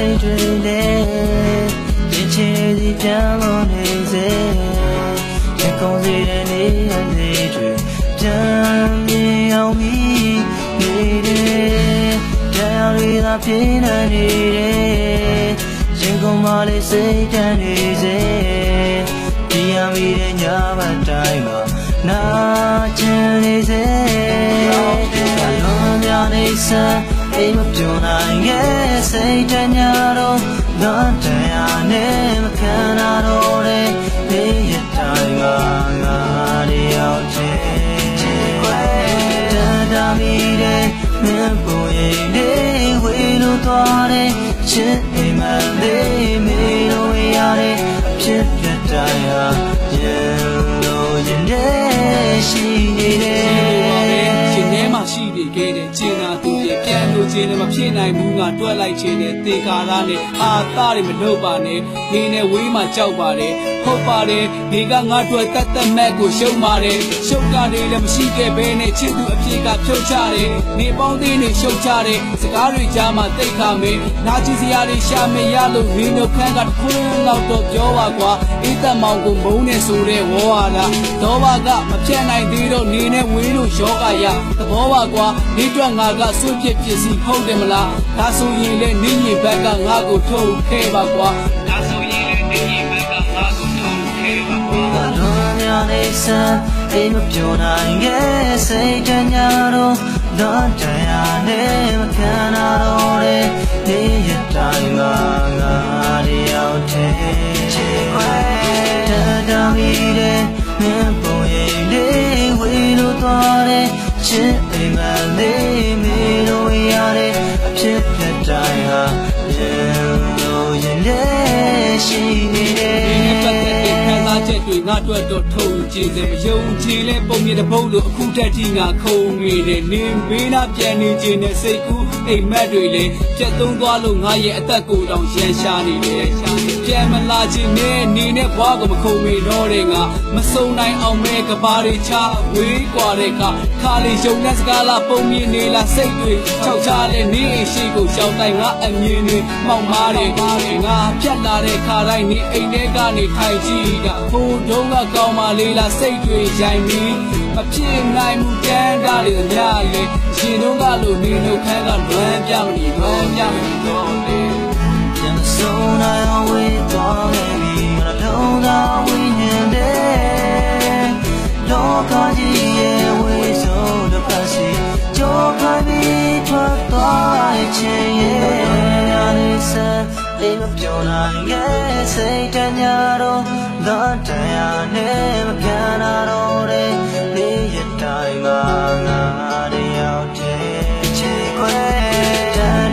စိတ်တွေလည်းရင်ချင်စီပြန်လို့နေစေရင်ကုန်စေတဲ့နေ့ရက်တွေပြန်မြင်အောင်ပြီးနေတယ်တရားတွေသာပြင်းနေတယ်ရင်ကုန်မှလေးစိတ်တန်နေစေဒီရမီတဲ့ညဘက်တိုင်းမှာနာချင်နေစေလုံးများနေစအိမ်မပြောနိုင်ရဲ့စိတ်တညာတော့တော့တရားနဲ့မခံတော့တဲ့နေ့ရက်တိုင်းမှာငါတယောက်ချင်းခွဲတမီတဲ့မင်းကိုရင်လေးဝေလို့သွားတဲ့ချစ်အိမ်မလေးမေလို့ရတဲ့အဖြစ်ပြတိုင်းဟာရင်လို့ရင်တဲ့ရှိနေတယ်ရှင်ထဲမှာရှိနေခဲ့တဲ့ကျင်နာသူရဲ့ပြန်လို့ခြင်းနဲ့မဖြစ်နိုင်ဘူးငါတွက်လိုက်ခြင်းနဲ့တေကာရနဲ့အာသားတွေမလုပ်ပါနဲ့နေနဲ့ဝေးမှကြောက်ပါတယ်ဟုတ်ပါတယ်ဒီကငါတွေ့တတ်တမက်ကိုရှုံးပါတယ်ရှုံးတာတွေလည်းမရှိခဲ့ဘဲနဲ့ချစ်သူအဖြစ်ကဖြုတ်ချတယ်နေပေါင်းသေးနေရှုံးချတယ်စကားတွေကြားမှာတိတ်ခါမယ်နာကြည့်စရာတွေရှာမရလို့ရင်းနှုတ်ခန်းကတစ်ခွန်းလောက်တော့ပြောပါကွာအေးသက်မောင်ကိုမုန်းနေဆိုတဲ့ဝေါ်ဟာတာတော့ဘာကမဖြတ်နိုင်သေးတော့နေနဲ့ဝေးလို့ယောဂရသဘောပါကွာနေတွက်ငါကစွန့်ပစ်ပစ္စည်းဟုတ်တယ်မလားဒါဆိုရင်လည်းနင်းရင်ဘက်ကငါကိုထုတ်ခဲ့ပါကွာဒါဆိုရင်လည်းနင်းရင်ဘက်ကငါကိုထုတ်ခဲ့ပါကွာလုံးများနေစအိမ်မပြောနိုင်ရဲ့စိတ်တညာတော့တော့တရားနဲ့မခံတော့တဲ့နေ့ရက်တိုင်းမှာငါတယောက်တည်းချစ်ခွဲတမီတဲ့မင်းပုံရိပ်လေးဝေလို့သွားတဲ့ချစ်အိမ်မလေးမေလို့ရတဲ့အဖြစ်ပြတိုင်းဟာရင်လို့ရင်လည်းရှိနေတယ်ချက်တွေငါတွေ့တော့ထုံကြည့်စေမယုံကြည်လဲပုံမြင်တဲ့ဘုံလို့အခုတက်ထိငါခုံနေတယ်နင်းဘေးနာပြန်နေခြင်းနဲ့စိတ်ကူးအိမ်မက်တွေလေပြတ်သုံးသွားလို့ငါရဲ့အသက်ကိုတောင်ရန်ရှာနေတယ်ပြန်မလာခြင်းနဲ့နေနဲ့ဘွားကမခုံမေတော့တဲ့ငါမစုံနိုင်အောင်မဲကဘာတွေချဝေးกว่าတဲ့ခါလေးယုံတဲ့စကားလားပုံမြင်နေလားစိတ်တွေခြောက်ချတဲ့နေအိမ်ရှိကိုရှောင်းတိုင်းငါအမြင်တွေမှောက်မားတယ်ငါဖြတ်လာတဲ့ခါတိုင်းနေအိမ်ထဲကနေထိုင်ကြည့်တာဟိုတုန်းကကောင်းပါလေလားစိတ်တွေရိုင်ပြီးမဖြစ်နိုင်မှုတန်းတာတွေအများလေရှင်တို့ကလို့နေလို့ခန်းကလွမ်းပြမနေတော့လေပြန်ဆုံးနိုင်အောင်ဝေးသွားခဲ့ပြီမလုံးသာဝိညာဉ်တဲ့လောကကြီးရဲ့ဝေးဆုံးတစ်ပတ်စီကြောခိုင်းပြီးထွက်သွားခြင်းရဲ့လေးစားအိမ်မပြောနိုင်ရဲ့စိတ်တညာတော့တော့တရားနဲ့မခံတော့တဲ့နေ့ရက်တိုင်းမှာငါတယောက်တည်းချစ်ခွဲ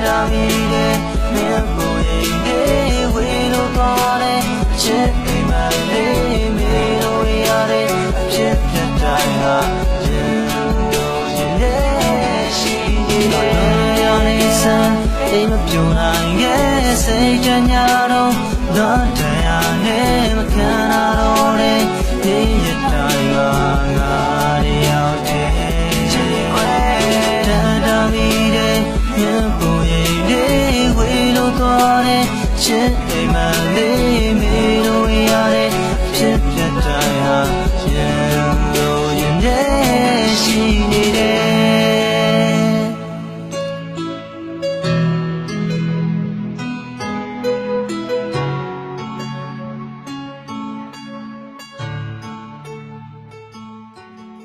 တမီတဲ့မင်းကိုရင်လေးဝေလို့သွားတဲ့ချစ်အိမ်မလေးမေလို့ရတဲ့အဖြစ်ပြတိုင်းဟာရင်လို့ရင်လည်းရှိနေတယ်ရနေစအိမ်မပြောနိုင်ရဲ့စိတ်တညာတော့တော့တရားနဲ့